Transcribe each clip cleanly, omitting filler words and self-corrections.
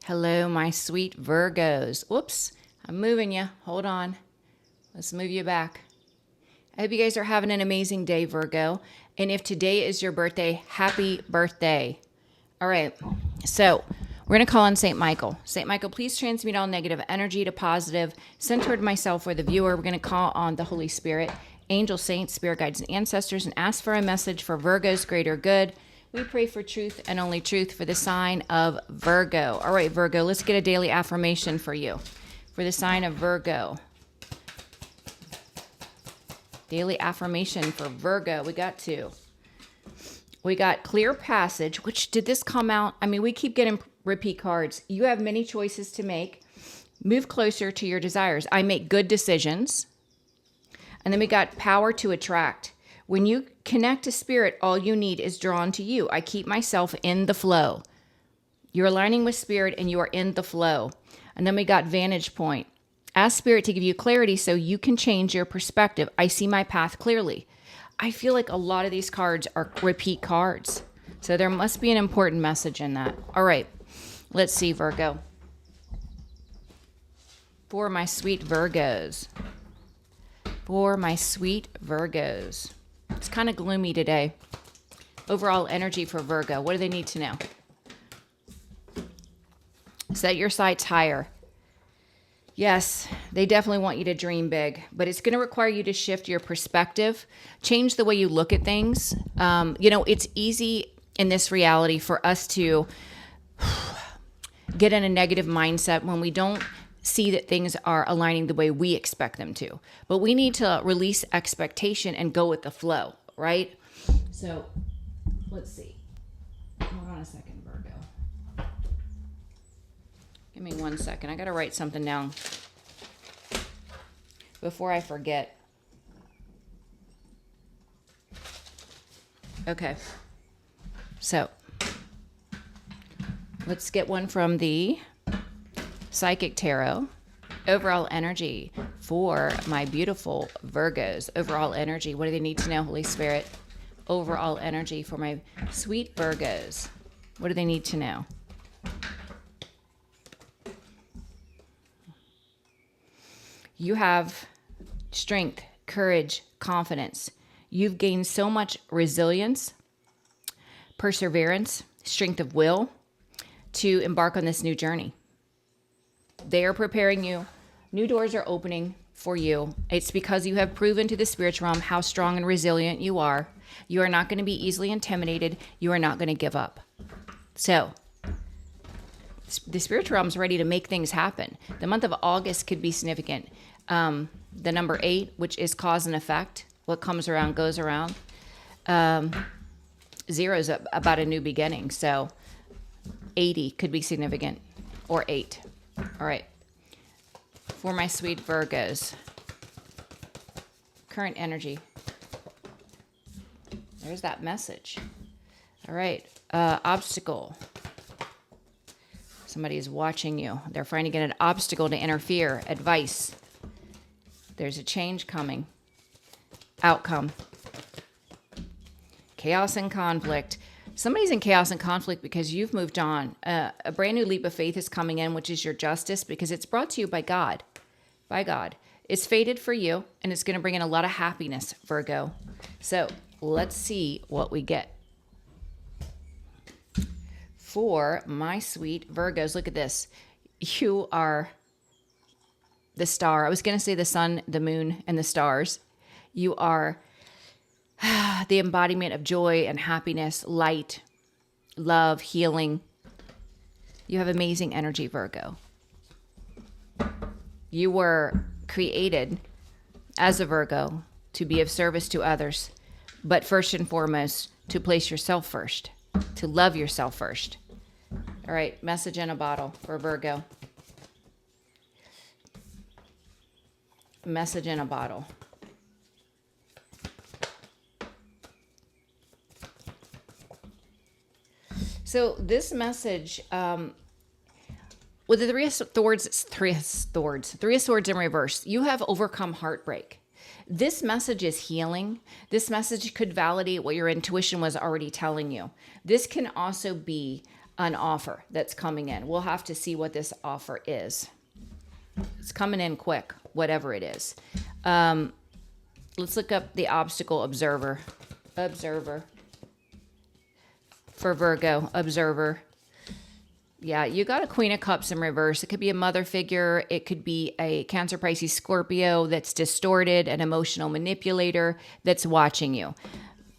Hello, my sweet Virgos. Whoops, I'm moving you. Hold on. Let's move you back. I hope you guys are having an amazing day, Virgo. And if today is your birthday, happy birthday. All right, so we're going to call on St. Michael. St. Michael, please transmute all negative energy to positive, centered myself or the viewer. We're going to call on the Holy Spirit, angels, saints, spirit guides, and ancestors, and ask for a message for Virgo's greater good. We pray for truth and only truth for the sign of Virgo. All right, Virgo, let's get a daily affirmation for you. For the sign of Virgo. Daily affirmation for Virgo. We got two. We got clear passage. Which, did this come out? I mean, we keep getting repeat cards. You have many choices to make. Move closer to your desires. I make good decisions. And then we got power to attract. When you connect to spirit, all you need is drawn to you. I keep myself in the flow. You're aligning with spirit and you are in the flow. And then we got vantage point. Ask spirit to give you clarity so you can change your perspective. I see my path clearly. I feel like a lot of these cards are repeat cards. So there must be an important message in that. All right, let's see, Virgo. For my sweet Virgos. For my sweet Virgos. It's kind of gloomy today. Overall energy for Virgo. What do they need to know? Set your sights higher. Yes, they definitely want you to dream big, but it's going to require you to shift your perspective, change the way you look at things. It's easy in this reality for us to get in a negative mindset when we don't see that things are aligning the way we expect them to. But we need to release expectation and go with the flow, right? So let's see. Hold on a second, Virgo. Give me 1 second. I got to write something down before I forget. Okay. So let's get one from the Psychic Tarot. Overall energy for my beautiful Virgos. Overall energy. What do they need to know, Holy Spirit? Overall energy for my sweet Virgos. What do they need to know? You have strength, courage, confidence. You've gained so much resilience, perseverance, strength of will to embark on this new journey. They are preparing you. New doors are opening for you. It's because you have proven to the spiritual realm how strong and resilient you are. You are not going to be easily intimidated. You are not going to give up. So the spiritual realm is ready to make things happen. The month of August could be significant. The number 8, which is cause and effect. What comes around goes around. 0 is about a new beginning. So 80 could be significant, or 8. All right. For my sweet Virgos. Current energy. There's that message. All right. Obstacle. Somebody is watching you. They're trying to get an obstacle to interfere. Advice. There's a change coming. Outcome. Chaos and conflict. Somebody's in chaos and conflict because you've moved on. A brand new leap of faith is coming in, which is your justice, because it's brought to you by God. By God. It's fated for you, and it's going to bring in a lot of happiness, Virgo. So let's see what we get. For my sweet Virgos, look at this. You are the star. I was going to say the sun, the moon, and the stars. You are the embodiment of joy and happiness, light, love, healing. You have amazing energy, Virgo. You were created as a Virgo to be of service to others, but first and foremost, to place yourself first, to love yourself first. All right, message in a bottle for Virgo. Message in a bottle. So this message, with the Three of Swords in reverse, you have overcome heartbreak. This message is healing. This message could validate what your intuition was already telling you. This can also be an offer that's coming in. We'll have to see what this offer is. It's coming in quick, whatever it is. Let's look up the obstacle observer. Observer. For Virgo, observer. Yeah, you got a Queen of Cups in reverse. It could be a mother figure. It could be a Cancer, Pisces, Scorpio that's distorted, an emotional manipulator that's watching you.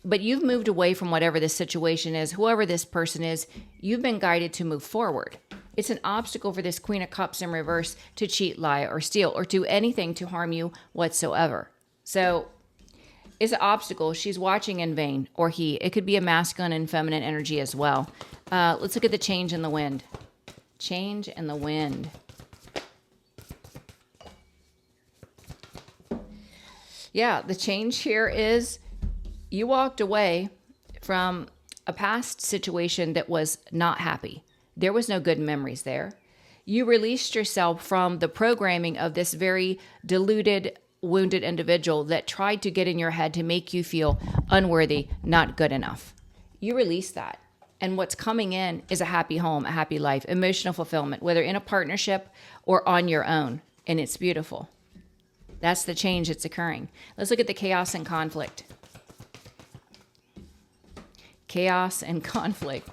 But you've moved away from whatever this situation is, whoever this person is, you've been guided to move forward. It's an obstacle for this Queen of Cups in reverse to cheat, lie, or steal, or do anything to harm you whatsoever. So it's an obstacle. She's watching in vain, or he. It could be a masculine and feminine energy as well. Let's look at the change in the wind. Change in the wind. Yeah, the change here is you walked away from a past situation that was not happy. There was no good memories there. You released yourself from the programming of this very deluded, wounded individual that tried to get in your head to make you feel unworthy, not good enough. You released that. And what's coming in is a happy home, a happy life, emotional fulfillment, whether in a partnership or on your own. And it's beautiful. That's the change that's occurring. Let's look at the chaos and conflict. Chaos and conflict.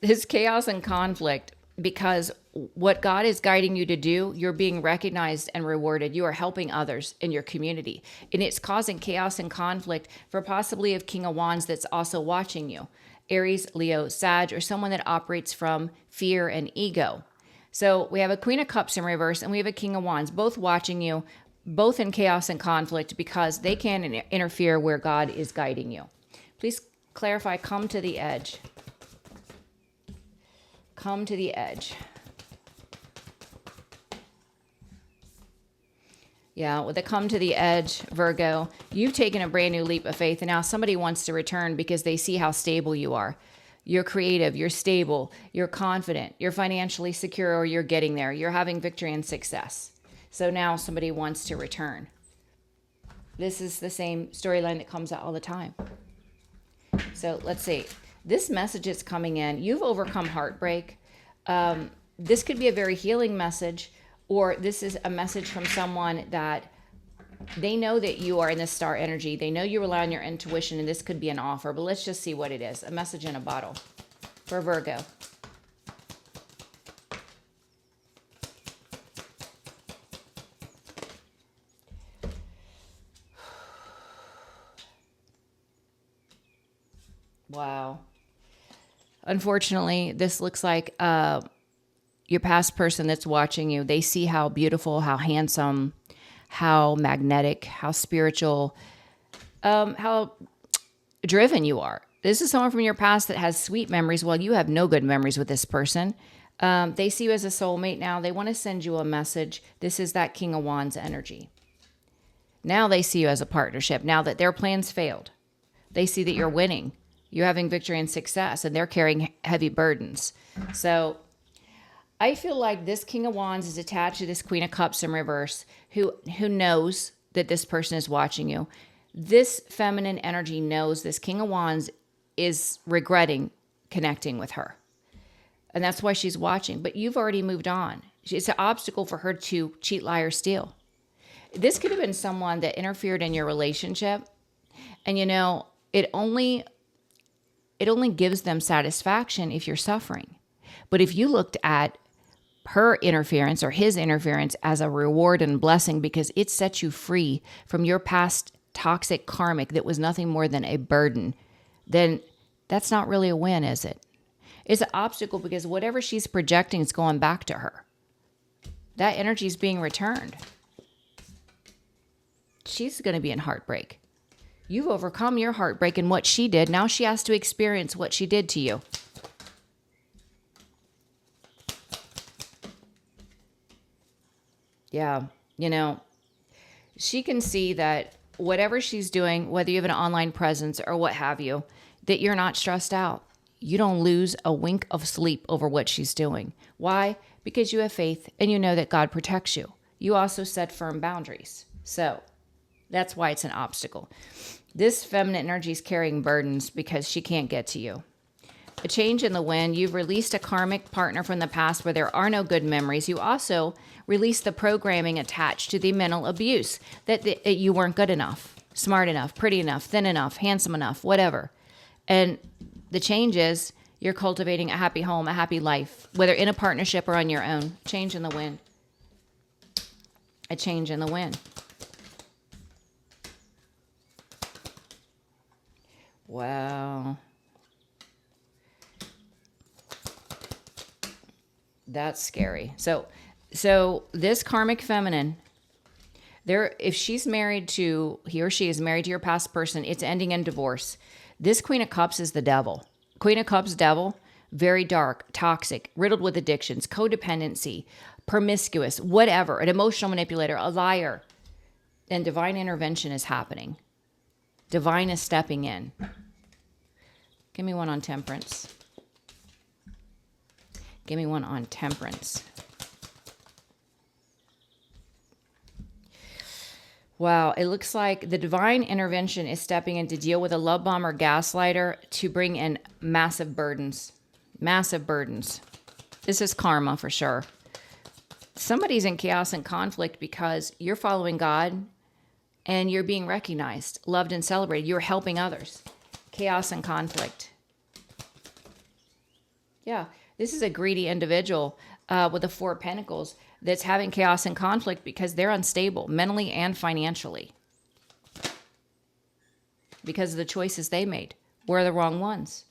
This chaos and conflict, because what God is guiding you to do, you're being recognized and rewarded. You are helping others in your community. And it's causing chaos and conflict for possibly a King of Wands that's also watching you. Aries, Leo, Sag, or someone that operates from fear and ego. So we have a Queen of Cups in reverse and we have a King of Wands, both watching you, both in chaos and conflict because they can interfere where God is guiding you. Please clarify, come to the edge. Come to the edge. Yeah, with the come to the edge, Virgo, you've taken a brand new leap of faith, and now somebody wants to return because they see how stable you are. You're creative, you're stable, you're confident, you're financially secure, or you're getting there. You're having victory and success. So now somebody wants to return. This is the same storyline that comes out all the time. So let's see. This message is coming in. You've overcome heartbreak. This could be a very healing message, or this is a message from someone that they know that you are in this star energy. They know you rely on your intuition, and this could be an offer. But let's just see what it is. A message in a bottle for Virgo. Wow. Unfortunately, this looks like your past person that's watching you. They see how beautiful, how handsome, how magnetic, how spiritual, how driven you are. This is someone from your past that has sweet memories. Well, you have no good memories with this person. They see you as a soulmate now. They want to send you a message. This is that King of Wands energy. Now they see you as a partnership. Now that their plans failed, they see that you're winning. You're having victory and success, and they're carrying heavy burdens. So I feel like this King of Wands is attached to this Queen of Cups in reverse, who knows that this person is watching you. This feminine energy knows this King of Wands is regretting connecting with her. And that's why she's watching. But you've already moved on. It's an obstacle for her to cheat, lie, or steal. This could have been someone that interfered in your relationship. And it only gives them satisfaction if you're suffering. But if you looked at her interference or his interference as a reward and blessing because it sets you free from your past toxic karmic that was nothing more than a burden, then that's not really a win, is it? It's an obstacle because whatever she's projecting is going back to her. That energy is being returned. She's going to be in heartbreak. You've overcome your heartbreak and what she did. Now she has to experience what she did to you. Yeah, she can see that whatever she's doing, whether you have an online presence or what have you, that you're not stressed out. You don't lose a wink of sleep over what she's doing. Why? Because you have faith and you know that God protects you. You also set firm boundaries. So that's why it's an obstacle. This feminine energy is carrying burdens because she can't get to you. A change in the wind. You've released a karmic partner from the past where there are no good memories. You also release the programming attached to the mental abuse that you weren't good enough, smart enough, pretty enough, thin enough, handsome enough, whatever. And the change is you're cultivating a happy home, a happy life, whether in a partnership or on your own. Change in the wind. A change in the wind. Wow. That's scary. So this karmic feminine, if she's married to, he or she is married to your past person, it's ending in divorce. This Queen of Cups is the devil. Queen of Cups, devil, very dark, toxic, riddled with addictions, codependency, promiscuous, whatever, an emotional manipulator, a liar. And divine intervention is happening. Divine is stepping in. Give me one on temperance. Give me one on temperance. Wow, it looks like the divine intervention is stepping in to deal with a love bomb or gaslighter to bring in massive burdens. Massive burdens. This is karma for sure. Somebody's in chaos and conflict because you're following God and you're being recognized, loved, and celebrated. You're helping others. Chaos and conflict. Yeah, this is a greedy individual with the Four of Pentacles that's having chaos and conflict because they're unstable mentally and financially because of the choices they made were the wrong ones.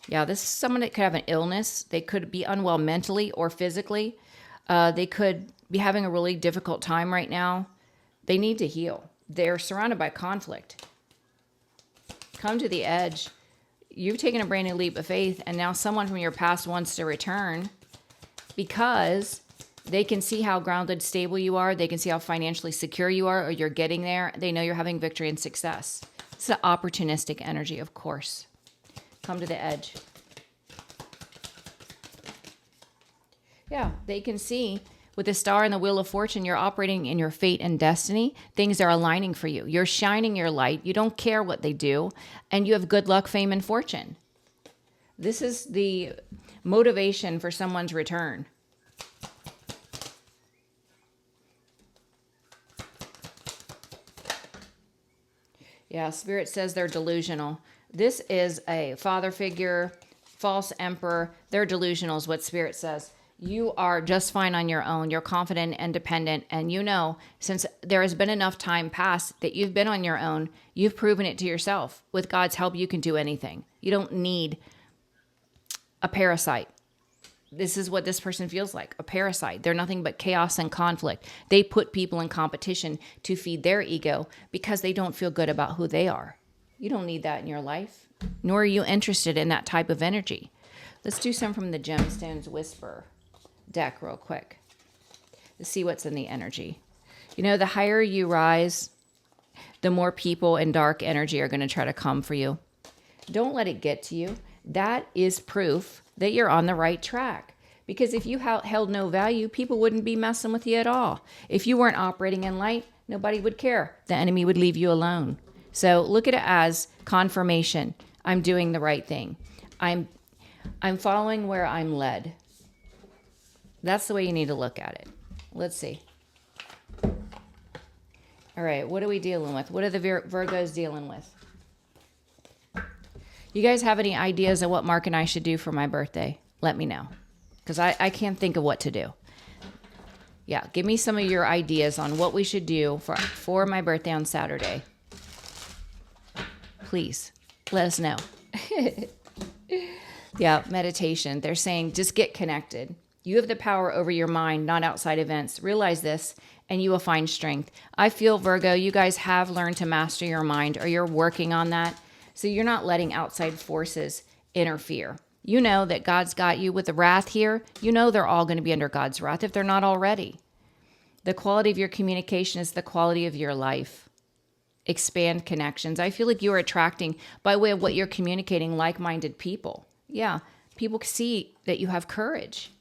Yeah, this is someone that could have an illness. They could be unwell mentally or physically. They could be having a really difficult time right now. They need to heal. They're surrounded by conflict. Come to the edge. You've taken a brand new leap of faith, and now someone from your past wants to return because they can see how grounded, stable you are. They can see how financially secure you are, or you're getting there. They know you're having victory and success. It's an opportunistic energy, of course. Come to the edge. Yeah, they can see with the star and the wheel of fortune, you're operating in your fate and destiny. Things are aligning for you. You're shining your light. You don't care what they do. And you have good luck, fame, and fortune. This is the motivation for someone's return. Yeah, Spirit says they're delusional. This is a father figure, false emperor. They're delusional is what Spirit says. You are just fine on your own. You're confident, independent, and you know, since there has been enough time past that you've been on your own, you've proven it to yourself. With God's help, you can do anything. You don't need a parasite. This is what this person feels like, a parasite. They're nothing but chaos and conflict. They put people in competition to feed their ego because they don't feel good about who they are. You don't need that in your life, nor are you interested in that type of energy. Let's do some from the Gemstones Whisperer deck real quick. Let's see what's in the energy. You know, the higher you rise, the more people in dark energy are going to try to come for you. Don't let it get to you. That is proof that you're on the right track. Because if you held no value, people wouldn't be messing with you at all. If you weren't operating in light, nobody would care. The enemy would leave you alone. So look at it as confirmation. I'm doing the right thing. I'm following where I'm led. That's the way you need to look at it. Let's see. All right, what are we dealing with? What are the Virgos dealing with? You guys have any ideas of what Mark and I should do for my birthday? Let me know, because I can't think of what to do. Yeah, give me some of your ideas on what we should do for my birthday on Saturday. Please, let us know. Yeah, meditation. They're saying just get connected. You have the power over your mind, not outside events. Realize this, and you will find strength. I feel, Virgo, you guys have learned to master your mind, or you're working on that. So you're not letting outside forces interfere. You know that God's got you with the wrath here. You know they're all going to be under God's wrath if they're not already. The quality of your communication is the quality of your life. Expand connections. I feel like you are attracting, by way of what you're communicating, like-minded people. Yeah, people see that you have courage.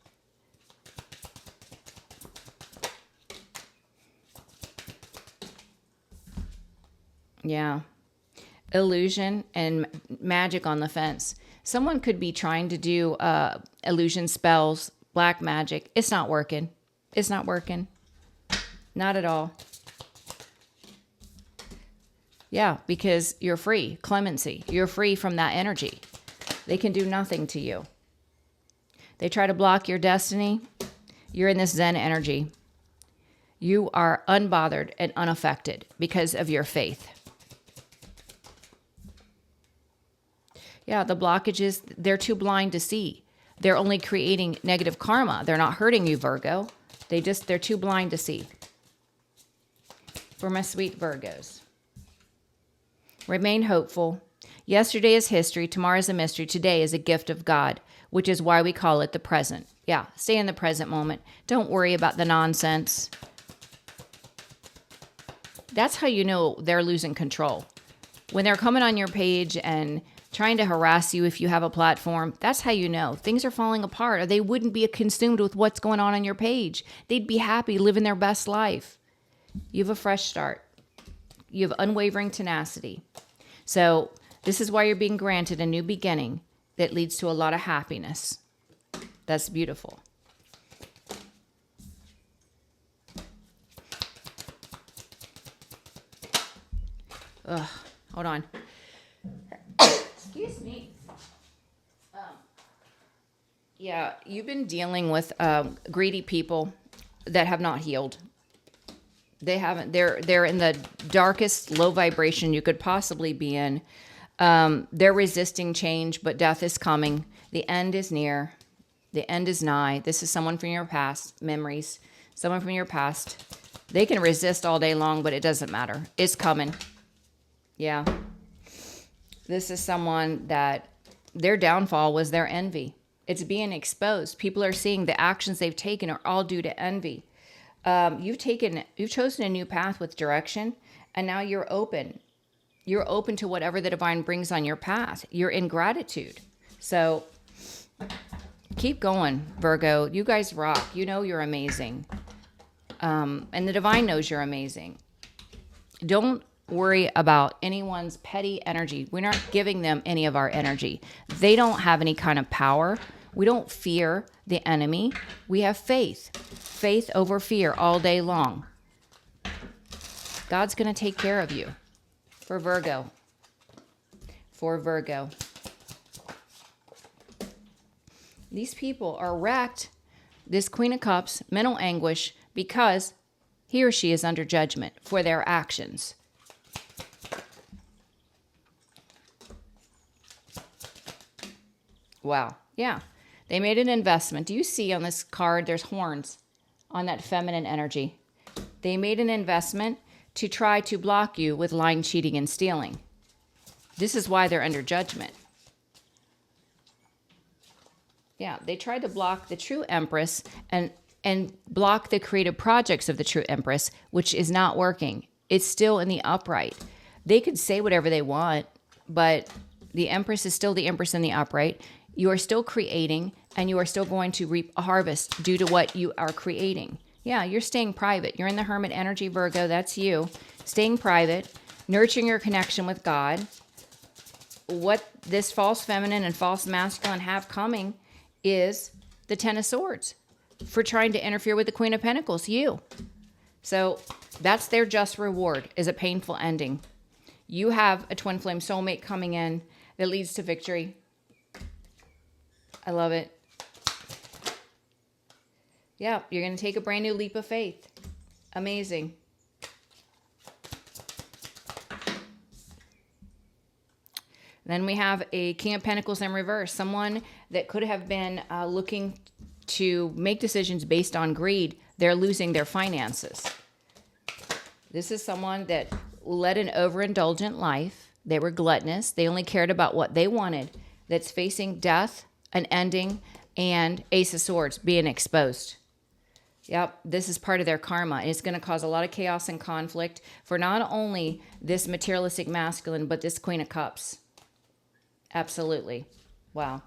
Yeah. Illusion and magic on the fence. Someone could be trying to do illusion spells, black magic. It's not working. It's not working. Not at all. Yeah, because you're free. Clemency. You're free from that energy. They can do nothing to you. They try to block your destiny. You're in this Zen energy. You are unbothered and unaffected because of your faith. Yeah, the blockages, they're too blind to see. They're only creating negative karma. They're not hurting you, Virgo. They're too blind to see. For my sweet Virgos. Remain hopeful. Yesterday is history. Tomorrow is a mystery. Today is a gift of God, which is why we call it the present. Yeah, stay in the present moment. Don't worry about the nonsense. That's how you know they're losing control. When they're coming on your page and trying to harass you if you have a platform, that's how you know things are falling apart, or they wouldn't be consumed with what's going on your page. They'd be happy living their best life. You have a fresh start. You have unwavering tenacity. So this is why you're being granted a new beginning that leads to a lot of happiness. That's beautiful. Ugh, hold on. Excuse me. Yeah, you've been dealing with greedy people that have not healed. They haven't. They're in the darkest low vibration you could possibly be in. They're resisting change, but death is coming. The end is near. The end is nigh. This is someone from your past, memories. Someone from your past. They can resist all day long, but it doesn't matter. It's coming. Yeah. This is someone that their downfall was their envy. It's being exposed. People are seeing the actions they've taken are all due to envy. You've chosen a new path with direction, and now you're open. You're open to whatever the divine brings on your path. You're in gratitude. So keep going, Virgo. You guys rock. You know you're amazing. And the divine knows you're amazing. Don't worry about anyone's petty energy. We're not giving them any of our energy. They don't have any kind of power. We don't fear the enemy. We have faith. Faith over fear all day long. God's going to take care of you. For Virgo. For Virgo. These people are wrecked. This Queen of Cups, mental anguish, because he or she is under judgment for their actions. Wow. Yeah. They made an investment. Do you see on this card, there's horns on that feminine energy. They made an investment to try to block you with lying, cheating, and stealing. This is why they're under judgment. Yeah, they tried to block the true Empress and block the creative projects of the true Empress, which is not working. It's still in the upright. They could say whatever they want, but the Empress is still the Empress in the upright. You are still creating, and you are still going to reap a harvest due to what you are creating. Yeah, you're staying private. You're in the Hermit energy, Virgo. That's you. Staying private, nurturing your connection with God. What this false feminine and false masculine have coming is the Ten of Swords for trying to interfere with the Queen of Pentacles, you. So that's their just reward, is a painful ending. You have a twin flame soulmate coming in that leads to victory. I love it. Yeah, you're going to take a brand new leap of faith. Amazing. Then we have a King of Pentacles in reverse. Someone that could have been looking to make decisions based on greed. They're losing their finances. This is someone that led an overindulgent life. They were gluttonous. They only cared about what they wanted. That's facing death, an ending, and Ace of Swords being exposed. Yep, this is part of their karma. And it's going to cause a lot of chaos and conflict for not only this materialistic masculine, but this Queen of Cups. Absolutely. Wow.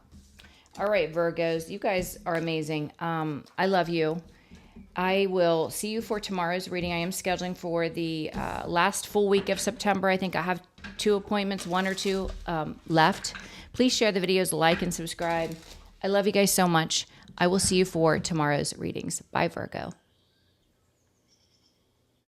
All right, Virgos, you guys are amazing. I love you. I will see you for tomorrow's reading. I am scheduling for the last full week of September. I think I have 2 appointments, 1 or 2 left. Please share the videos, like, and subscribe. I love you guys so much. I will see you for tomorrow's readings. Bye, Virgo.